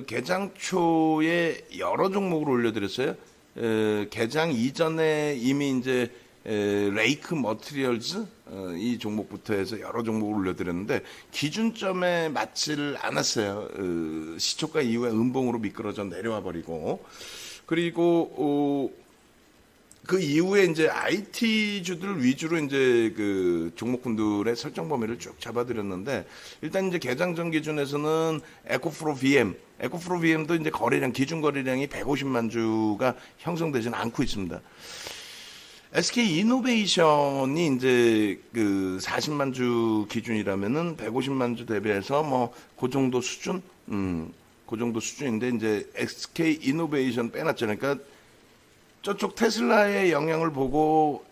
개장 초에 여러 종목을 올려드렸어요. 개장 이전에 이미 이제 레이크 머티리얼즈 이 종목부터 해서 여러 종목을 올려드렸는데 기준점에 맞지를 않았어요. 시초가 이후에 음봉으로 미끄러져 내려와 버리고 그리고 그 이후에 이제 IT주들 위주로 이제 그 종목군들의 설정 범위를 쭉 잡아드렸는데 일단 이제 개장 전 기준에서는 에코프로 VM도 이제 거래량 기준 거래량이 150만 주가 형성되지는 않고 있습니다. SK 이노베이션이 이제 그 40만 주 기준이라면은 150만 주 대비해서 뭐 그 정도 수준, 그 정도 수준인데 이제 SK 이노베이션 빼놨잖아요. 그러니까 저쪽 테슬라의 영향을 보고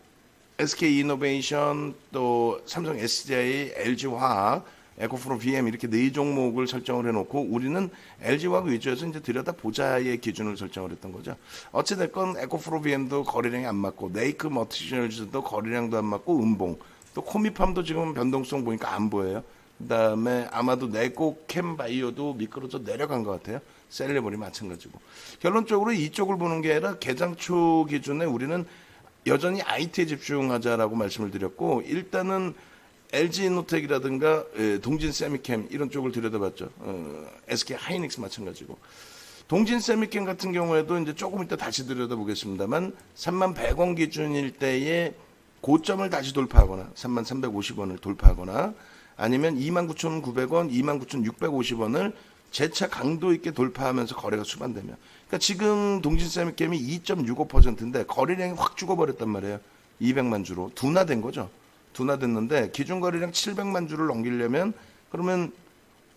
SK 이노베이션 또 삼성 SDI, LG화학, 에코프로 VM 이렇게 네 종목을 설정을 해놓고 우리는 LG화학 위주에서 이제 들여다보자의 기준을 설정을 했던 거죠. 어찌됐건 에코프로 VM도 거래량이 안 맞고 네이크 머티리얼즈도 거래량도 안 맞고 음봉 또 코미팜도 지금 변동성 보니까 안 보여요. 그다음에 아마도 네코 캠바이오도 미끄러져 내려간 것 같아요. 셀레버리 마찬가지고 결론적으로 이쪽을 보는 게 아니라 개장 초 기준에 우리는 여전히 IT에 집중하자라고 말씀을 드렸고 일단은 LG노텍이라든가 동진 세미캠 이런 쪽을 들여다봤죠. SK 하이닉스 마찬가지고 동진 세미캠 같은 경우에도 이제 조금 이따 다시 들여다보겠습니다만 31,100원 기준일 때에 고점을 다시 돌파하거나 33,350원을 돌파하거나 아니면 29,900원, 29,650원을 재차 강도 있게 돌파하면서 거래가 수반되면 그러니까 지금 동진 세미캠이 2.65%인데 거래량이 확 죽어버렸단 말이에요. 200만 주로 둔화된 거죠. 둔화됐는데 기준 거래량 700만 주를 넘기려면 그러면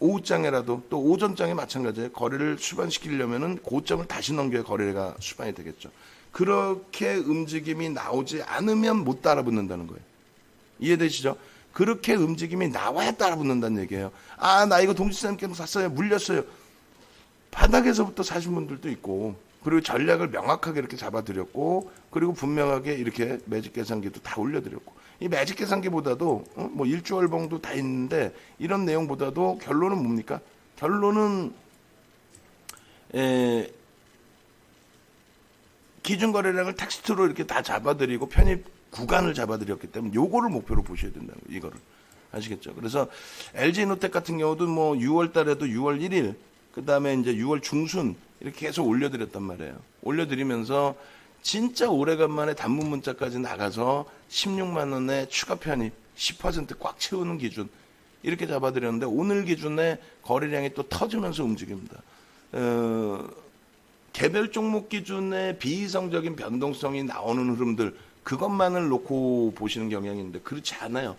오후장에라도 또 오전장에 마찬가지예요. 거래를 수반시키려면은 고점을 다시 넘겨야 거래가 수반이 되겠죠. 그렇게 움직임이 나오지 않으면 못 따라붙는다는 거예요. 이해되시죠? 그렇게 움직임이 나와야 따라붙는다는 얘기예요. 아, 나 이거 동지쌤께서 샀어요. 물렸어요. 바닥에서부터 사신 분들도 있고 그리고 전략을 명확하게 이렇게 잡아드렸고 그리고 분명하게 이렇게 매직 계산기도 다 올려드렸고 이 매직 계산기보다도 뭐 일주월봉도 다 있는데 이런 내용보다도 결론은 뭡니까? 결론은 기준 거래량을 텍스트로 이렇게 다 잡아드리고 편입 구간을 잡아드렸기 때문에 요거를 목표로 보셔야 된다는 거예요. 이거를 아시겠죠? 그래서 LG노텍 같은 경우도 뭐 6월 달에도 6월 1일 그 다음에 이제 6월 중순 이렇게 계속 올려드렸단 말이에요. 올려드리면서 진짜 오래간만에 단문 문자까지 나가서 16만 원에 추가 편입 10% 꽉 채우는 기준 이렇게 잡아드렸는데 오늘 기준에 거래량이 또 터지면서 움직입니다. 개별 종목 기준에 비이성적인 변동성이 나오는 흐름들 그것만을 놓고 보시는 경향이 있는데 그렇지 않아요.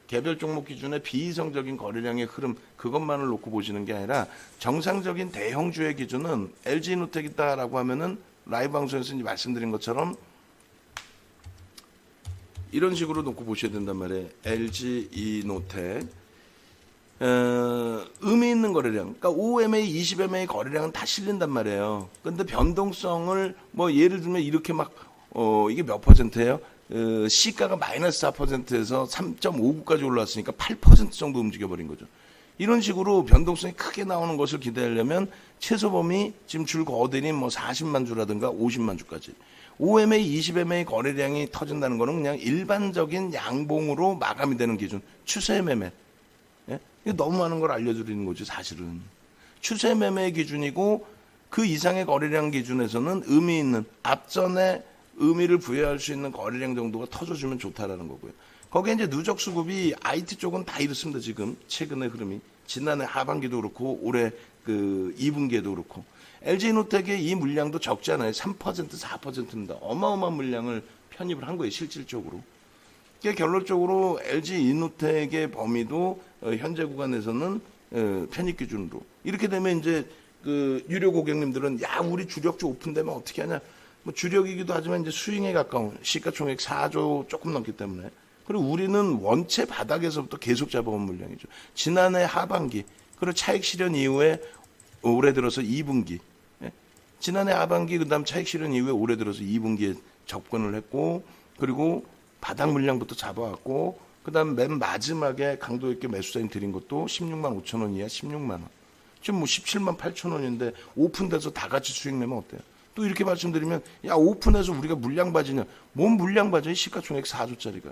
개별 종목 기준에 비이성적인 거래량의 흐름 그것만을 놓고 보시는 게 아니라 정상적인 대형주의 기준은 LG노텍이다라고 하면은 라이브 방송에서 이제 말씀드린 것처럼 이런 식으로 놓고 보셔야 된단 말이에요. LG노텍 의미 있는 거래량, 그러니까 5MA, 20MA 거래량은 다 실린단 말이에요. 근데 변동성을 뭐 예를 들면 이렇게 막 이게 몇 퍼센트예요? 시가가 마이너스 4%에서 3.59까지 올라왔으니까 8% 정도 움직여버린 거죠. 이런 식으로 변동성이 크게 나오는 것을 기대하려면 최소 범위 지금 줄 거드린 뭐 40만 주라든가 50만 주까지 5MA, 20MA 거래량이 터진다는 거는 그냥 일반적인 양봉으로 마감이 되는 기준 추세 매매. 예? 이거 너무 많은 걸 알려드리는 거죠. 사실은 추세 매매 기준이고 그 이상의 거래량 기준에서는 의미 있는 앞전에 의미를 부여할 수 있는 거래량 정도가 터져주면 좋다라는 거고요. 거기에 이제 누적 수급이 IT 쪽은 다 이렇습니다. 지금 최근의 흐름이 지난해 하반기도 그렇고 올해 그 2분기에도 그렇고 LG노텍의 이 물량도 적지 않아요. 3% 4%입니다. 어마어마한 물량을 편입을 한 거예요. 실질적으로. 그러니까 결론적으로 LG이노텍의 범위도 현재 구간에서는 편입 기준으로 이렇게 되면 이제 그 유료 고객님들은 야 우리 주력주 오픈되면 어떻게 하냐. 뭐 주력이기도 하지만 이제 수익에 가까운 시가총액 4조 조금 넘기 때문에 그리고 우리는 원체 바닥에서부터 계속 잡아온 물량이죠. 지난해 하반기 그리고 차익 실현 이후에 올해 들어서 2분기 지난해 하반기 그다음 차익 실현 이후에 올해 들어서 2분기에 접근을 했고 그리고 바닥 물량부터 잡아왔고 그다음 맨 마지막에 강도 있게 매수 사인 드린 것도 16만 5천 원 이하 16만 원 지금 뭐 17만 8천 원인데 오픈돼서 다 같이 수익 내면 어때요? 또 이렇게 말씀드리면 야 오픈해서 우리가 물량 바지냐? 뭔 물량 바지? 시가총액 4조짜리가.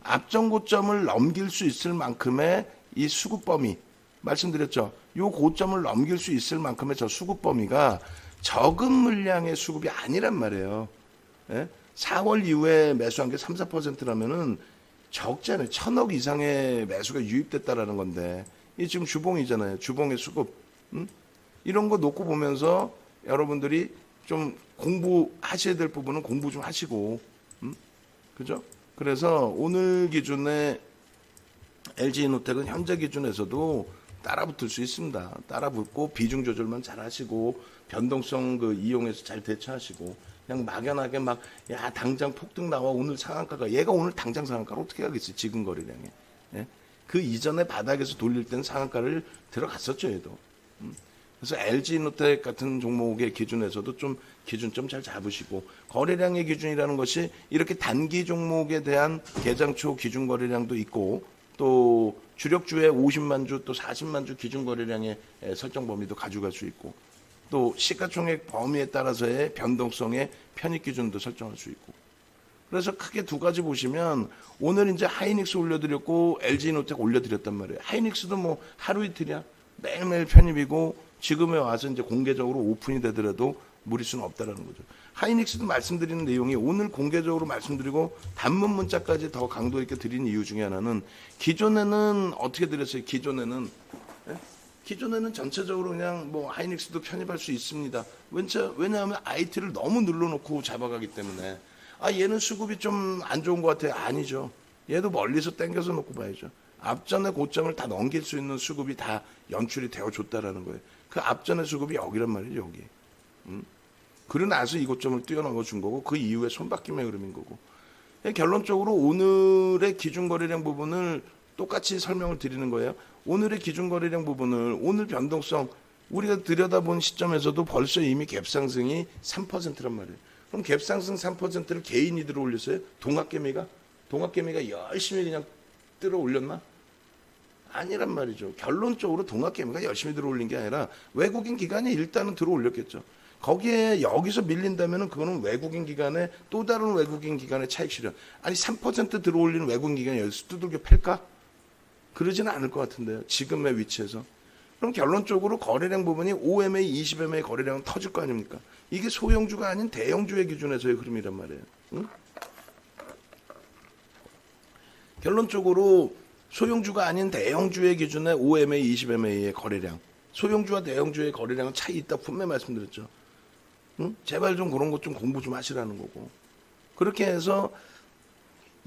앞전 고점을 넘길 수 있을 만큼의 이 수급 범위 말씀드렸죠. 요 고점을 넘길 수 있을 만큼의 저 수급 범위가 적은 물량의 수급이 아니란 말이에요. 예? 4월 이후에 매수한 게 3, 4%라면은 적잖아요. 1,000억 이상의 매수가 유입됐다라는 건데 이 지금 주봉이잖아요. 주봉의 수급. 이런 거 놓고 보면서 여러분들이 좀 공부하셔야 될 부분은 공부 좀 하시고, 그죠? 그래서 오늘 기준에 LG이노텍은 현재 기준에서도 따라붙을 수 있습니다. 따라붙고 비중 조절만 잘 하시고 변동성 이용해서 잘 대처하시고 그냥 막연하게 막 야 당장 폭등 나와 오늘 상한가가 얘가 오늘 당장 상한가를 어떻게 하겠어요? 지금 거래량에. 예? 그 이전에 바닥에서 돌릴 때는 상한가를 들어갔었죠, 얘도. 그래서 LG이노텍 같은 종목의 기준에서도 좀 기준점 잘 잡으시고 거래량의 기준이라는 것이 이렇게 단기 종목에 대한 개장 초 기준 거래량도 있고 또 주력주의 50만 주 또 40만 주 기준 거래량의 설정 범위도 가져갈 수 있고 또 시가총액 범위에 따라서의 변동성의 편입 기준도 설정할 수 있고 그래서 크게 두 가지 보시면 오늘 이제 하이닉스 올려드렸고 LG이노텍 올려드렸단 말이에요. 하이닉스도 뭐 하루 이틀이야. 매일매일 편입이고 지금에 와서 이제 공개적으로 오픈이 되더라도 무리수는 없다라는 거죠. 하이닉스도 말씀드리는 내용이 오늘 공개적으로 말씀드리고 단문 문자까지 더 강도 있게 드린 이유 중에 하나는 기존에는 어떻게 드렸어요? 기존에는 전체적으로 그냥 뭐 하이닉스도 편입할 수 있습니다. 왜냐하면 IT를 너무 눌러놓고 잡아가기 때문에 아 얘는 수급이 좀 안 좋은 것 같아요. 아니죠. 얘도 멀리서 당겨서 놓고 봐야죠. 앞전의 고점을 다 넘길 수 있는 수급이 다 연출이 되어줬다라는 거예요. 그 앞전의 수급이 여기란 말이에요. 여기. 그러고 나서 이 고점을 뛰어넘어 준 거고 그 이후에 손바뀜의 흐름인 거고 결론적으로 오늘의 기준 거래량 부분을 똑같이 설명을 드리는 거예요. 오늘의 기준 거래량 부분을 오늘 변동성 우리가 들여다본 시점에서도 벌써 이미 갭상승이 3%란 말이에요. 그럼 갭상승 3%를 개인이 들어 올렸어요? 동학개미가 열심히 그냥 들어 올렸나? 아니란 말이죠. 결론적으로 동학개미가 열심히 들어 올린 게 아니라 외국인 기관이 일단은 들어 올렸겠죠. 거기에 여기서 밀린다면은 그거는 외국인 기관의 또 다른 외국인 기관의 차익 실현. 아니 3% 들어올리는 외국인 기관이 여기서 두들겨 팰까? 그러지는 않을 것 같은데요. 지금의 위치에서. 그럼 결론적으로 거래량 부분이 5MA, 20MA 거래량은 터질 거 아닙니까? 이게 소형주가 아닌 대형주의 기준에서의 흐름이란 말이에요. 응? 결론적으로 소형주가 아닌 대형주의 기준의 5MA, 20MA의 거래량. 소형주와 대형주의 거래량은 차이 있다 분명히 말씀드렸죠. 응? 제발 좀 그런 것 좀 공부 좀 하시라는 거고. 그렇게 해서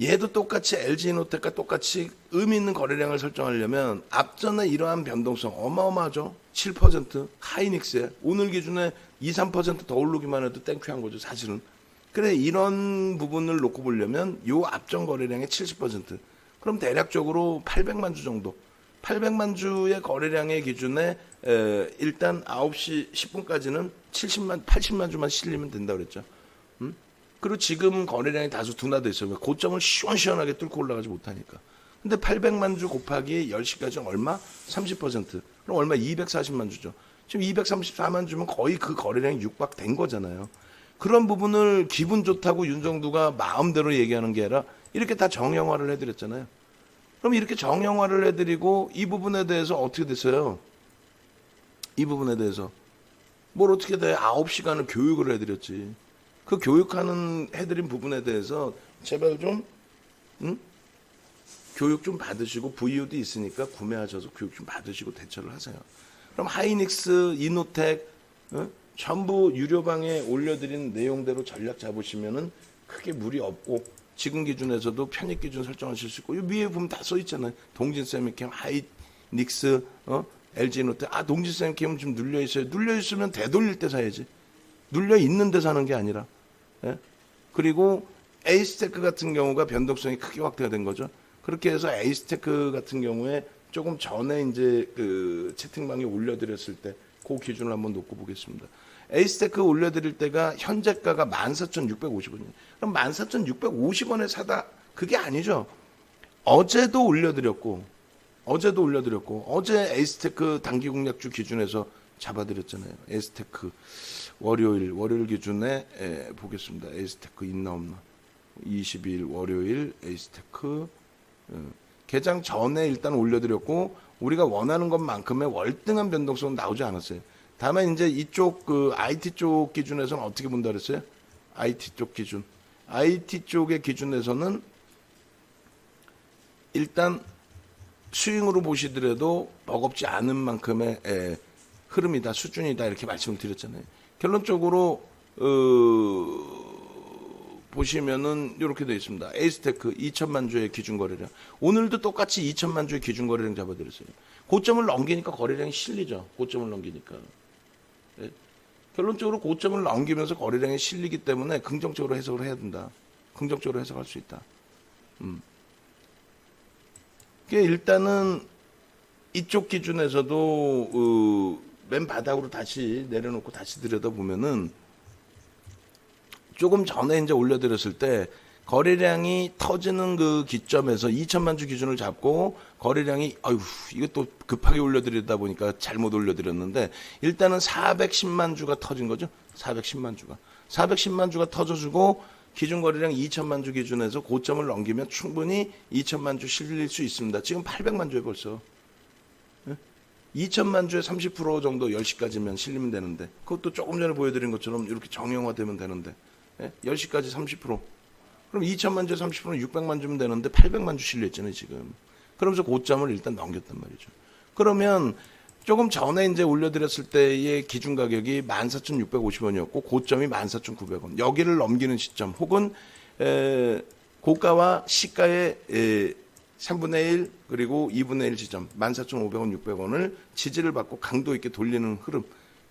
얘도 똑같이 LG이노텍과 똑같이 의미 있는 거래량을 설정하려면 앞전에 이러한 변동성 어마어마하죠. 7% 하이닉스에 오늘 기준에 2, 3% 더 오르기만 해도 땡큐한 거죠. 사실은. 그래 이런 부분을 놓고 보려면 요 앞전 거래량의 70% 그럼 대략적으로 800만 주 정도 800만 주의 거래량의 기준에 일단 9시 10분까지는 80만 주만 실리면 된다 그랬죠. 그리고 지금 거래량이 다소 둔화돼 있어요. 고점을 시원시원하게 뚫고 올라가지 못하니까. 근데 800만 주 곱하기 10시까지 얼마? 30%. 그럼 얼마? 240만 주죠. 지금 234만 주면 거의 그 거래량이 육박된 거잖아요. 그런 부분을 기분 좋다고 윤정두가 마음대로 얘기하는 게 아니라 이렇게 다 정형화를 해드렸잖아요. 그럼 이렇게 정형화를 해드리고 이 부분에 대해서 어떻게 됐어요? 이 부분에 대해서 뭘 어떻게 돼? 9시간을 교육을 해드렸지. 그 교육하는 해드린 부분에 대해서 제발 좀 교육 좀 받으시고 VOD 있으니까 구매하셔서 교육 좀 받으시고 대처를 하세요. 그럼 하이닉스, 이노텍 전부 유료방에 올려드린 내용대로 전략 잡으시면은 크게 무리 없고 지금 기준에서도 편입 기준 설정하실 수 있고 이 위에 보면 다 써 있잖아요. 동진세미캠, 하이닉스, LG이노텍. 동진세미캠은 지금 눌려 있어요. 눌려 있으면 되돌릴 때 사야지. 눌려 있는 데 사는 게 아니라. 예? 그리고 에이스테크 같은 경우가 변동성이 크게 확대가 된 거죠. 그렇게 해서 에이스테크 같은 경우에 조금 전에 이제 그 채팅방에 올려드렸을 때 그 기준을 한번 놓고 보겠습니다. 에이스테크 올려드릴 때가 현재가가 14,650원이에요. 그럼 14,650원에 사다 그게 아니죠. 어제도 올려드렸고 어제도 올려드렸고 어제 에이스테크 단기 공략주 기준에서 잡아드렸잖아요. 에이스테크 월요일 기준에 보겠습니다. 에이스테크 있나 없나. 22일 월요일 에이스테크 개장 전에 일단 올려드렸고 우리가 원하는 것만큼의 월등한 변동성은 나오지 않았어요. 다만 이제 이쪽 그 IT 쪽 기준에서는 어떻게 본다 그랬어요? IT 쪽 기준. IT 쪽의 기준에서는 일단 스윙으로 보시더라도 버겁지 않은 만큼의 흐름이다, 수준이다 이렇게 말씀을 드렸잖아요. 결론적으로 보시면은 이렇게 되어 있습니다. 에이스테크 2천만 주의 기준 거래량. 오늘도 똑같이 2천만 주의 기준 거래량 잡아드렸어요. 고점을 넘기니까 거래량이 실리죠. 고점을 넘기니까. 네. 결론적으로 고점을 넘기면서 거래량이 실리기 때문에 긍정적으로 해석을 해야 된다. 긍정적으로 해석할 수 있다. 일단은 이쪽 기준에서도 맨 바닥으로 다시 내려놓고 다시 들여다보면은 조금 전에 이제 올려드렸을 때 거래량이 터지는 그 기점에서 2천만 주 기준을 잡고 거래량이 이것도 급하게 올려드리다 보니까 잘못 올려드렸는데 일단은 410만 주가 터진 거죠. 410만 주가 터져주고 기준 거래량 2천만 주 기준에서 고점을 넘기면 충분히 2천만 주 실릴 수 있습니다. 지금 800만 주에 벌써 2천만 주에 30% 정도 10시까지면 실리면 되는데 그것도 조금 전에 보여드린 것처럼 이렇게 정형화되면 되는데 10시까지 30% 그럼 2천만 주에 30%는 600만 주면 되는데 800만 주 실렸잖아요 지금. 그러면서 고점을 일단 넘겼단 말이죠. 그러면 조금 전에 이제 올려드렸을 때의 기준 가격이 14,650원이었고 고점이 14,900원. 여기를 넘기는 시점 혹은 고가와 시가의 3분의 1 그리고 2분의 1 지점 14,500원, 600원을 지지를 받고 강도 있게 돌리는 흐름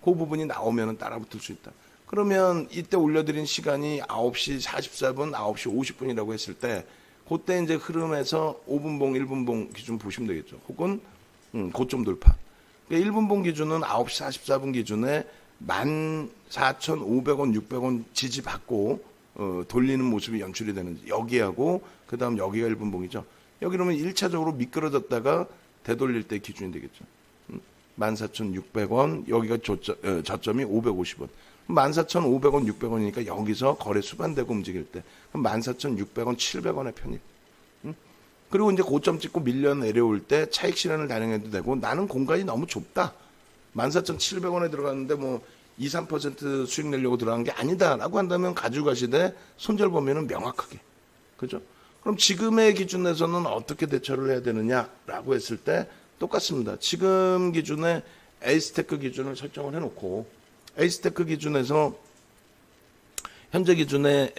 그 부분이 나오면 따라붙을 수 있다. 그러면 이때 올려드린 시간이 9시 44분, 9시 50분이라고 했을 때 그때 이제 흐름에서 5분봉, 1분봉 기준 보시면 되겠죠. 혹은 고점 돌파. 그러니까 1분봉 기준은 9시 44분 기준에 14,500원, 600원 지지받고 돌리는 모습이 연출이 되는지 여기하고 그 다음 여기가 1분봉이죠. 여기 그러면 1차적으로 미끄러졌다가 되돌릴 때 기준이 되겠죠. 14,600원 여기가 저점이 550원. 14,500원, 600원이니까 여기서 거래 수반되고 움직일 때 14,600원, 700원의 편입. 그리고 이제 고점 찍고 밀려 내려올 때 차익 실현을 단행해도 되고 나는 공간이 너무 좁다. 14,700원에 들어갔는데 뭐 2, 3% 수익 내려고 들어간 게 아니다라고 한다면 가져가시되 손절 범위는 명확하게. 그죠? 그럼 지금의 기준에서는 어떻게 대처를 해야 되느냐라고 했을 때 똑같습니다. 지금 기준에 에이스테크 기준을 설정을 해놓고 에이스테크 기준에서 현재 기준에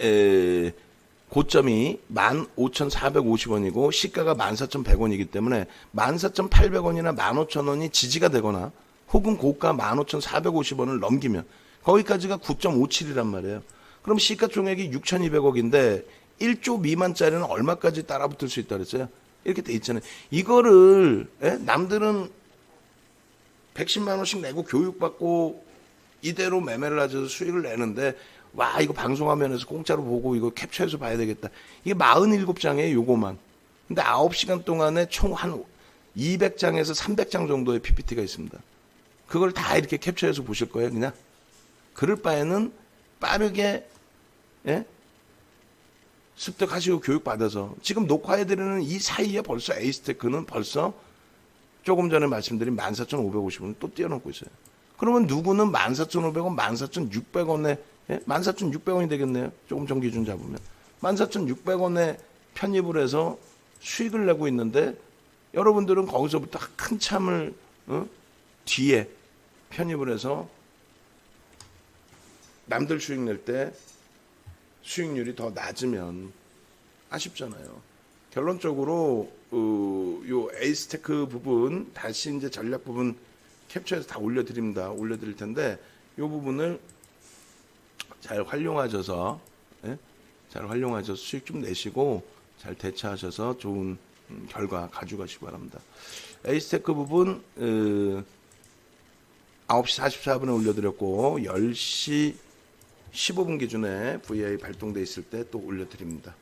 고점이 15,450원이고 시가가 14,100원이기 때문에 14,800원이나 15,000원이 지지가 되거나 혹은 고가 15,450원을 넘기면 거기까지가 9.57이란 말이에요. 그럼 시가총액이 6,200억인데 1조 미만짜리는 얼마까지 따라붙을 수 있다 그랬어요? 이렇게 돼 있잖아요. 이거를 남들은 110만 원씩 내고 교육받고 이대로 매매를 하셔서 수익을 내는데 와 이거 방송화면에서 공짜로 보고 이거 캡처해서 봐야 되겠다. 이게 47장이에요 요거만. 근데 9시간 동안에 총 한 200장에서 300장 정도의 PPT가 있습니다. 그걸 다 이렇게 캡처해서 보실 거예요 그냥. 그럴 바에는 빠르게 습득하시고 교육받아서 지금 녹화해드리는 이 사이에 벌써 에이스테크는 벌써 조금 전에 말씀드린 14,550원을 또 띄워놓고 있어요. 그러면 누구는 14,500원, 14,600원에 14,600원이 되겠네요. 조금 전 기준 잡으면 14,600원에 편입을 해서 수익을 내고 있는데 여러분들은 거기서부터 한참을 뒤에 편입을 해서 남들 수익 낼 때 수익률이 더 낮으면 아쉽잖아요. 결론적으로 요 에이스테크 부분 다시 이제 전략 부분 캡처해서 다 올려드릴 텐데 이 부분을 잘 활용하셔서 수익 좀 내시고 잘 대처하셔서 좋은 결과 가져가시기 바랍니다. 에이스테크 부분 9시 44분에 올려드렸고 10시 15분 기준에 VI 발동돼 있을 때 또 올려드립니다.